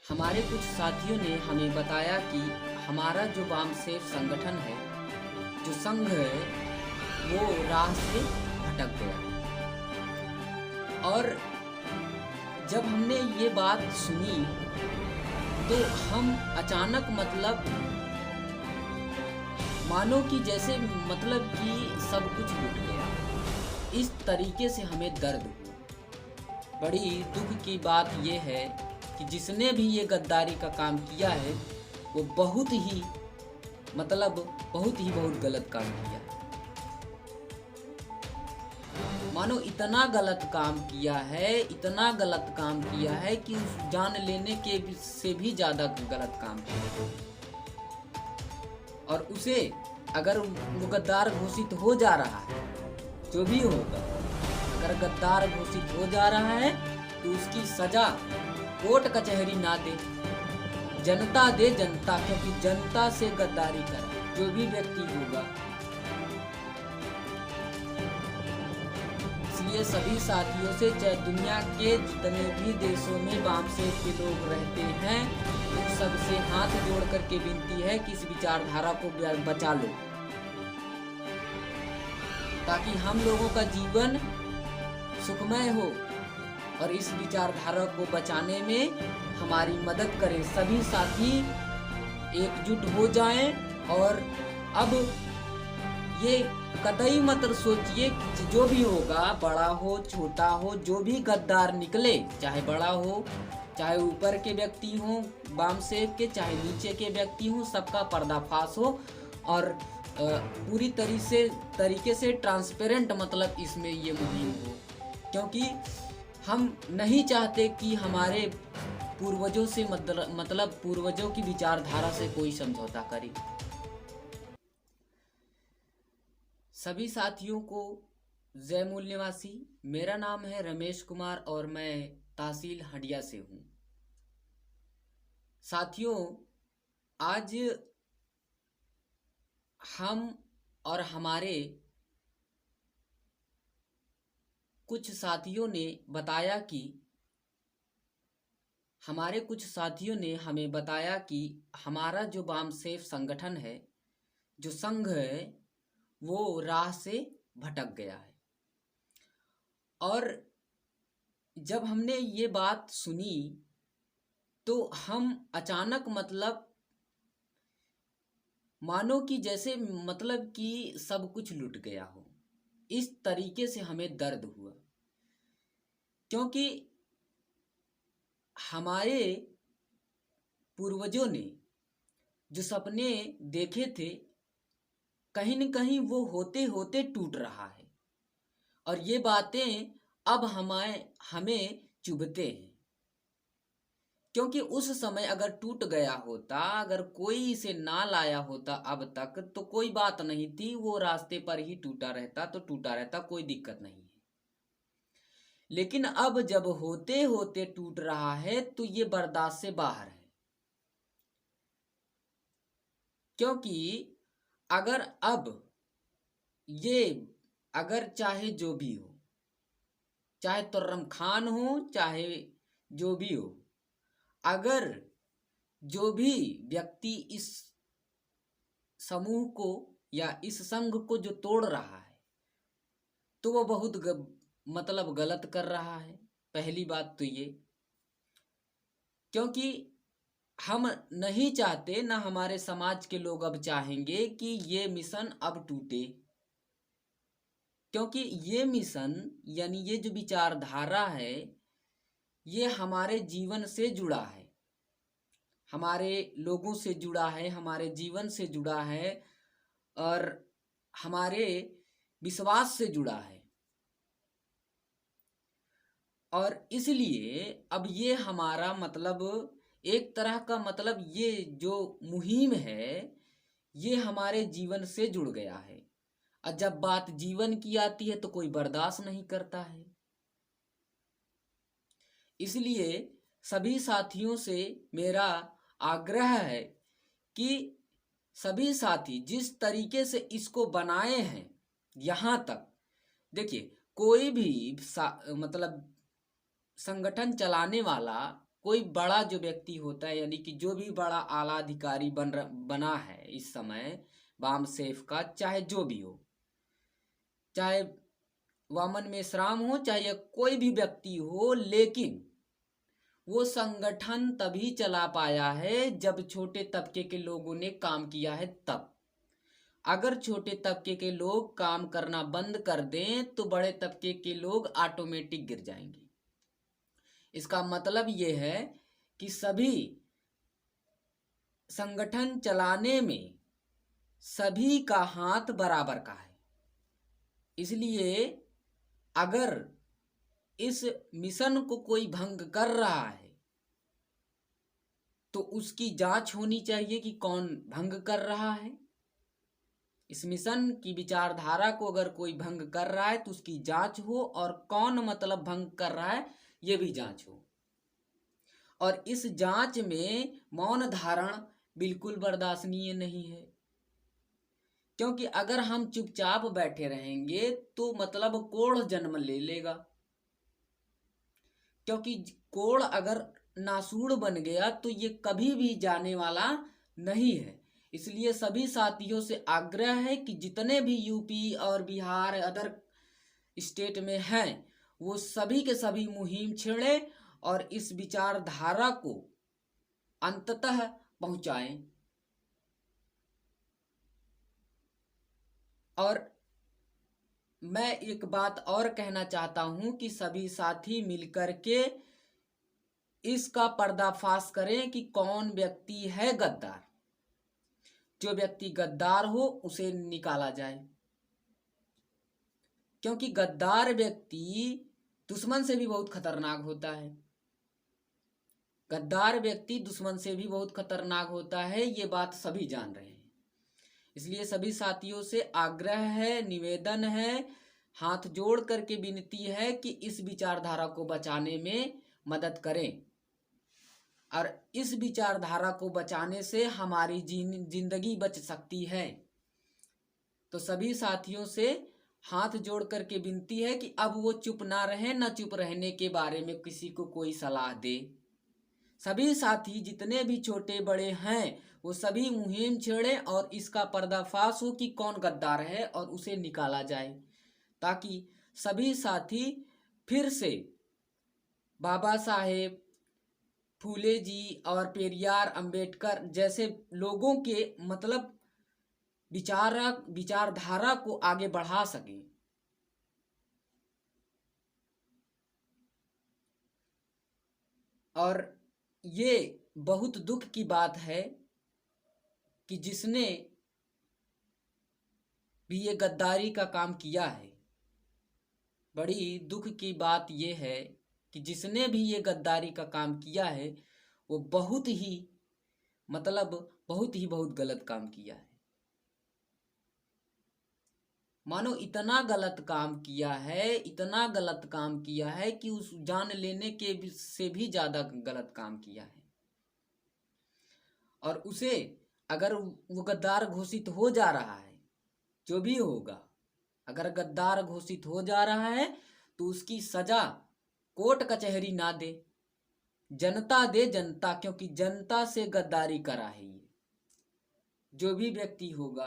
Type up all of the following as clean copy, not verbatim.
हमारे कुछ साथियों ने हमें बताया कि हमारा जो वामसेफ संगठन है, जो संघ है, वो राह से भटक गया। और जब हमने ये बात सुनी तो हम अचानक मानो कि जैसे कि सब कुछ लुट गया। इस तरीके से हमें दर्द हुआ। बड़ी दुख की बात यह है कि जिसने भी ये गद्दारी का काम किया है वो बहुत ही बहुत गलत काम किया। मानो इतना गलत काम किया है कि उस जान लेने के से भी ज़्यादा गलत काम किया। और उसे अगर वो गद्दार घोषित हो जा रहा है, जो भी होगा, अगर गद्दार घोषित हो जा रहा है तो उसकी सजा कोर्ट कचहरी ना दे, जनता दे, जनता, क्योंकि जनता से गद्दारी करे जो भी व्यक्ति होगा। इसलिए सभी साथियों से, चाहे दुनिया के जितने भी देशों में वामसेफ के लोग रहते हैं, उन सबसे हाथ जोड़ करके विनती है कि इस विचारधारा को बचा लो, ताकि हम लोगों का जीवन सुखमय हो। और इस विचारधारा को बचाने में हमारी मदद करें। सभी साथी एकजुट हो जाएं। और अब ये कतई मत सोचिए कि जो भी होगा, बड़ा हो छोटा हो, जो भी गद्दार निकले, चाहे बड़ा हो, चाहे ऊपर के व्यक्ति हो वामसेफ के, चाहे नीचे के व्यक्ति हो, सबका पर्दाफाश हो। और पूरी तरीके से ट्रांसपेरेंट इसमें ये मुहिम हो, क्योंकि हम नहीं चाहते कि हमारे पूर्वजों से पूर्वजों की विचारधारा से कोई समझौता करे। सभी साथियों को जय मूल निवासी। मेरा नाम है रमेश कुमार और मैं तहसील हंडिया से हूँ। साथियों, आज हम और हमारे कुछ साथियों ने हमें बताया कि हमारा जो वामसेफ संगठन है, जो संघ है, वो राह से भटक गया है। और जब हमने ये बात सुनी तो हम अचानक मानो कि जैसे कि सब कुछ लुट गया हो, इस तरीके से हमें दर्द हुआ। क्योंकि हमारे पूर्वजों ने जो सपने देखे थे, कहीं न कहीं वो होते होते टूट रहा है। और ये बातें अब हमें चुभते हैं, क्योंकि उस समय अगर टूट गया होता, अगर कोई इसे ना लाया होता अब तक, तो कोई बात नहीं थी, वो रास्ते पर ही टूटा रहता, कोई दिक्कत नहीं है। लेकिन अब जब होते होते टूट रहा है तो ये बर्दाश्त से बाहर है। क्योंकि अगर चाहे जो भी हो, चाहे तुर्रम खान हो, चाहे जो भी हो, अगर जो भी व्यक्ति इस समूह को या इस संघ को जो तोड़ रहा है, तो वो बहुत गलत कर रहा है। पहली बात तो ये, क्योंकि हम नहीं चाहते, ना हमारे समाज के लोग अब चाहेंगे कि ये मिशन अब टूटे। क्योंकि ये मिशन यानी ये जो विचारधारा है, ये हमारे जीवन से जुड़ा है, हमारे लोगों से जुड़ा है, हमारे जीवन से जुड़ा है और हमारे विश्वास से जुड़ा है। और इसलिए अब ये हमारा एक तरह का ये जो मुहिम है, ये हमारे जीवन से जुड़ गया है। और जब बात जीवन की आती है तो कोई बर्दाश्त नहीं करता है। इसलिए सभी साथियों से मेरा आग्रह है कि सभी साथी जिस तरीके से इसको बनाए हैं, यहाँ तक देखिए, कोई भी संगठन चलाने वाला कोई बड़ा जो व्यक्ति होता है, यानी कि जो भी बड़ा आला अधिकारी बना है इस समय बामसेफ का, चाहे जो भी हो, चाहे वामन मेश्राम हो, चाहे कोई भी व्यक्ति हो, लेकिन वो संगठन तभी चला पाया है जब छोटे तबके के लोगों ने काम किया है तब। अगर छोटे तबके के लोग काम करना बंद कर दें तो बड़े तबके के लोग ऑटोमेटिक गिर जाएंगे। इसका मतलब ये है कि सभी संगठन चलाने में सभी का हाथ बराबर का है। इसलिए अगर इस मिशन को कोई भंग कर रहा है तो उसकी जांच होनी चाहिए कि कौन भंग कर रहा है। इस मिशन की विचारधारा को अगर कोई भंग कर रहा है तो उसकी जांच हो, और कौन मतलब भंग कर रहा है ये भी जांच हो। और इस जांच में मौन धारण बिल्कुल बर्दाश्तनीय नहीं है, क्योंकि अगर हम चुपचाप बैठे रहेंगे तो मतलब कोढ़ जन्म ले लेगा। क्योंकि कोढ़ अगर नासूड़ बन गया तो ये कभी भी जाने वाला नहीं है। इसलिए सभी साथियों से आग्रह है कि जितने भी यूपी और बिहार अदर स्टेट में हैं वो सभी के सभी मुहिम छेड़े और इस विचारधारा को अंततः पहुंचाएं। और मैं एक बात और कहना चाहता हूं कि सभी साथी मिलकर के इसका पर्दाफाश करें कि कौन व्यक्ति है गद्दार। जो व्यक्ति गद्दार हो उसे निकाला जाए, क्योंकि गद्दार व्यक्ति दुश्मन से भी बहुत खतरनाक होता है। गद्दार व्यक्ति दुश्मन से भी बहुत खतरनाक होता है, ये बात सभी जान रहे हैं। इसलिए सभी साथियों से आग्रह है, निवेदन है, हाथ जोड़ करके विनती है कि इस विचारधारा को बचाने में मदद करें। और इस विचारधारा को बचाने से हमारी जिंदगी बच सकती है। तो सभी साथियों से हाथ जोड़ करके विनती है कि अब वो चुप ना रहे, न चुप रहने के बारे में किसी को कोई सलाह दे। सभी साथी जितने भी छोटे बड़े हैं वो सभी मुहिम छेड़े और इसका पर्दाफाश हो कि कौन गद्दार है और उसे निकाला जाए, ताकि सभी साथी फिर से बाबा साहेब फूले जी और पेरियार अंबेडकर जैसे लोगों के मतलब विचारधारा को आगे बढ़ा सकें। और ये बहुत दुख की बात है कि जिसने भी ये गद्दारी का काम किया है, बड़ी दुख की बात ये है कि जिसने भी ये गद्दारी का काम किया है वो बहुत ही बहुत गलत काम किया है। मानो इतना गलत काम किया है, इतना गलत काम किया है कि उस जान लेने के से भी ज्यादा गलत काम किया है। और उसे अगर वो गद्दार घोषित हो जा रहा है, जो भी होगा, अगर गद्दार घोषित हो जा रहा है तो उसकी सजा कोर्ट कचहरी ना दे, जनता दे, जनता, क्योंकि जनता से गद्दारी करा है ये जो भी व्यक्ति होगा।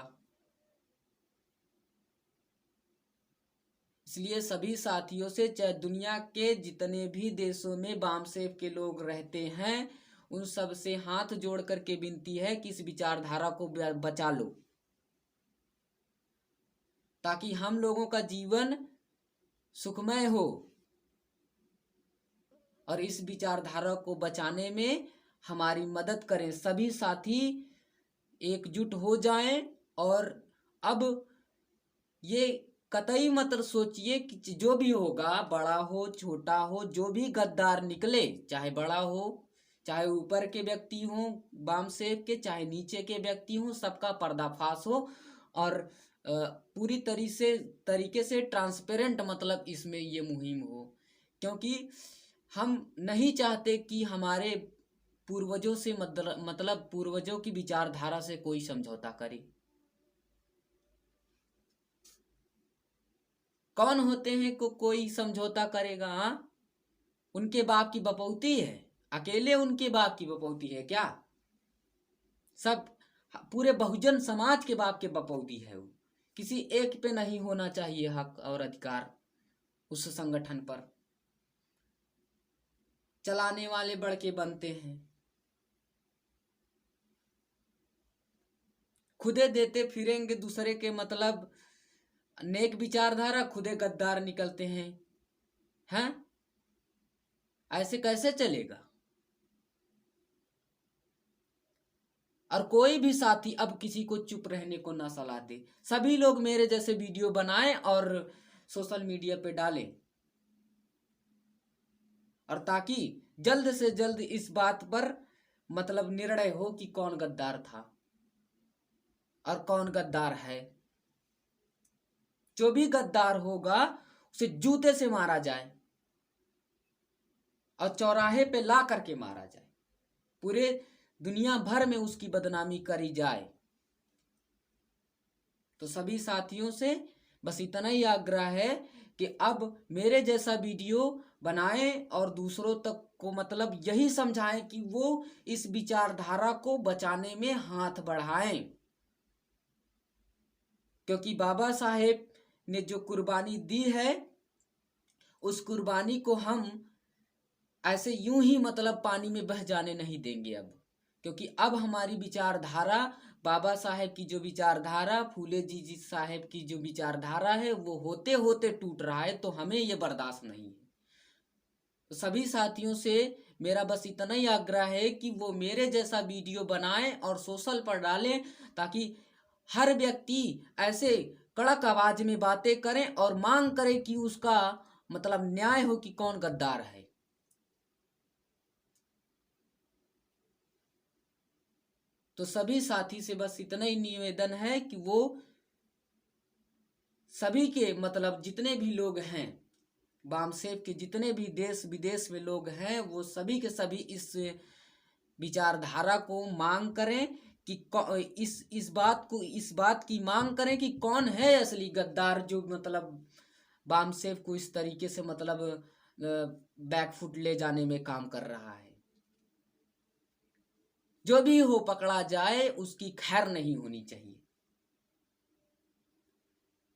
इसलिए सभी साथियों से, चाहे दुनिया के जितने भी देशों में बामसेफ के लोग रहते हैं, उन सब से हाथ जोड़ करके विनती है कि इस विचारधारा को बचा लो, ताकि हम लोगों का जीवन सुखमय हो। और इस विचारधारा को बचाने में हमारी मदद करें। सभी साथी एकजुट हो जाएं। और अब ये कतई मत सोचिए कि जो भी होगा, बड़ा हो छोटा हो, जो भी गद्दार निकले, चाहे बड़ा हो, चाहे ऊपर के व्यक्ति हो बामसेफ के, चाहे नीचे के व्यक्ति हो, सबका पर्दाफाश हो और पूरी तरीके से ट्रांसपेरेंट मतलब इसमें ये मुहिम हो। क्योंकि हम नहीं चाहते कि हमारे पूर्वजों से मतलब पूर्वजों की विचारधारा से कोई समझौता करे। कौन होते हैं कोई समझौता करेगा? उनके बाप की बपौती है अकेले उनके बाप की बपौती है क्या? सब पूरे बहुजन समाज के बाप के बपौती है वो। किसी एक पे नहीं होना चाहिए हक और अधिकार उस संगठन पर। चलाने वाले बड़के बनते हैं, खुदे देते फिरेंगे दूसरे के मतलब नेक विचारधारा, खुदे गद्दार निकलते हैं। ऐसे कैसे चलेगा? और कोई भी साथी अब किसी को चुप रहने को ना सलाह दे। सभी लोग मेरे जैसे वीडियो बनाएं और सोशल मीडिया पे डालें, और ताकि जल्द से जल्द इस बात पर मतलब निर्णय हो कि कौन गद्दार था और कौन गद्दार है। जो भी गद्दार होगा उसे जूते से मारा जाए और चौराहे पे ला करके मारा जाए, पूरे दुनिया भर में उसकी बदनामी करी जाए। तो सभी साथियों से बस इतना ही आग्रह है कि अब मेरे जैसा वीडियो बनाएं और दूसरों तक को मतलब यही समझाएं कि वो इस विचारधारा को बचाने में हाथ बढ़ाएं, क्योंकि बाबा साहेब ने जो कुर्बानी दी है उस कुर्बानी को हम ऐसे यूं ही मतलब पानी में बह जाने नहीं देंगे अब, क्योंकि अब हमारी विचारधारा, बाबा साहेब की जो विचारधारा, फूले जी साहेब की जो विचारधारा है वो होते होते टूट रहा है, तो हमें ये बर्दाश्त नहीं है। तो सभी साथियों से मेरा बस इतना ही आग्रह है कि वो मेरे जैसा वीडियो बनाएं और सोशल पर डालें, ताकि हर व्यक्ति ऐसे कड़क आवाज में बातें करें और मांग करे कि उसका मतलब न्याय हो कि कौन गद्दार है। तो सभी साथी से बस इतना ही निवेदन है कि वो सभी के मतलब जितने भी लोग हैं, बामसेफ के जितने भी देश विदेश में लोग हैं, वो सभी के सभी इस विचारधारा को मांग करें कि इस बात की मांग करें कि कौन है असली गद्दार, जो मतलब बामसेफ को इस तरीके से मतलब बैकफुट ले जाने में काम कर रहा है। जो भी हो पकड़ा जाए, उसकी खैर नहीं होनी चाहिए।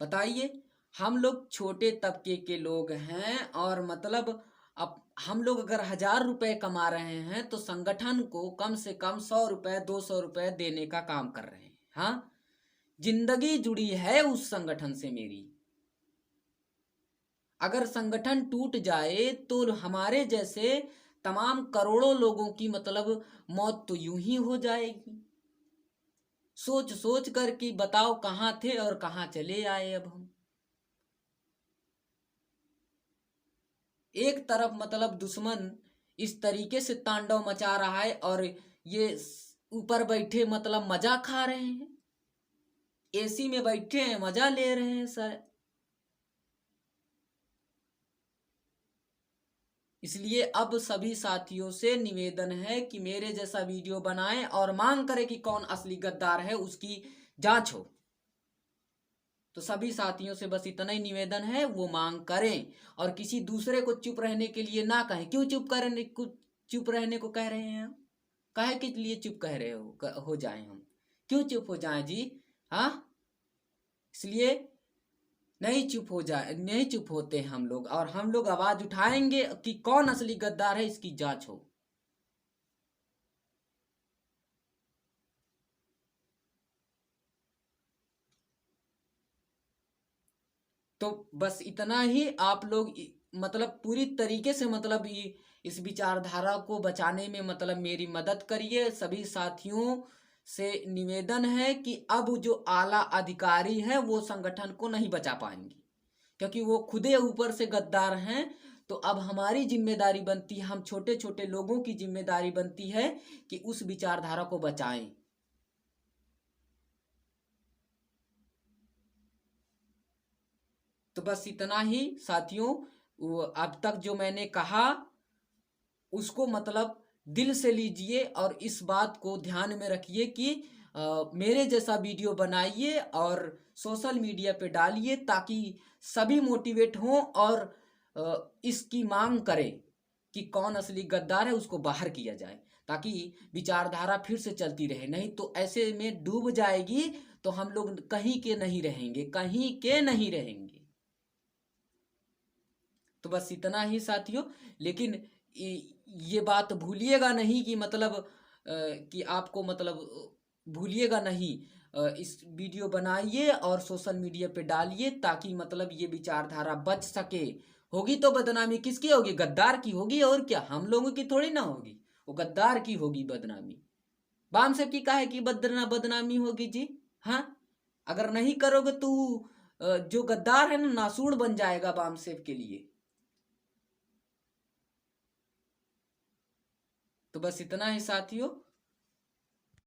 बताइए, हम लोग छोटे तबके के लोग हैं और मतलब अब हम लोग अगर 1000 रुपए कमा रहे हैं तो संगठन को कम से कम 100 रुपए 200 रुपए देने का काम कर रहे हैं। हाँ, जिंदगी जुड़ी है उस संगठन से मेरी। अगर संगठन टूट जाए तो हमारे जैसे तमाम करोड़ों लोगों की मतलब मौत तो यूं ही हो जाएगी। सोच सोच कर कि बताओ कहां थे और कहां चले आए अब हम। एक तरफ मतलब दुश्मन इस तरीके से तांडव मचा रहा है और ये ऊपर बैठे मतलब मजा खा रहे हैं, एसी में बैठे हैं मजा ले रहे हैं सर। इसलिए अब सभी साथियों से निवेदन है कि मेरे जैसा वीडियो बनाएं और मांग करें कि कौन असली गद्दार है, उसकी जांच हो। तो सभी साथियों से बस इतना ही निवेदन है, वो मांग करें और किसी दूसरे को चुप रहने के लिए ना कहें। क्यों चुप रहने को कह रहे हैं हम? काहे के लिए चुप कह रहे हो जाए हम? क्यों चुप हो जाएं जी? हाँ, इसलिए नहीं चुप होते हम लोग, और हम लोग आवाज उठाएंगे कि कौन असली गद्दार है, इसकी जांच हो। तो बस इतना ही आप लोग मतलब पूरी तरीके से मतलब इस विचारधारा को बचाने में मतलब मेरी मदद करिए। सभी साथियों से निवेदन है कि अब जो आला अधिकारी है वो संगठन को नहीं बचा पाएंगे, क्योंकि वो खुदे ऊपर से गद्दार हैं। तो अब हमारी जिम्मेदारी बनती है, हम छोटे छोटे लोगों की जिम्मेदारी बनती है कि उस विचारधारा को बचाएं। तो बस इतना ही साथियों, अब तक जो मैंने कहा उसको मतलब दिल से लीजिए और इस बात को ध्यान में रखिए कि मेरे जैसा वीडियो बनाइए और सोशल मीडिया पे डालिए, ताकि सभी मोटिवेट हों और इसकी मांग करें कि कौन असली गद्दार है उसको बाहर किया जाए, ताकि विचारधारा फिर से चलती रहे। नहीं तो ऐसे में डूब जाएगी तो हम लोग कहीं के नहीं रहेंगे, कहीं के नहीं रहेंगे। तो बस इतना ही साथियों। लेकिन ये बात भूलिएगा नहीं कि मतलब कि आपको मतलब भूलिएगा नहीं, इस वीडियो बनाइए और सोशल मीडिया पे डालिए, ताकि मतलब ये विचारधारा बच सके। होगी तो बदनामी किसकी होगी? गद्दार की होगी, और क्या, हम लोगों की थोड़ी ना होगी, वो गद्दार की होगी बदनामी। बाम साहब की काहे की बदनामी होगी जी? हाँ, अगर नहीं करोगे तो जो गद्दार है ना नासूर बन जाएगा बाम साहब के लिए। तो बस इतना ही साथियों।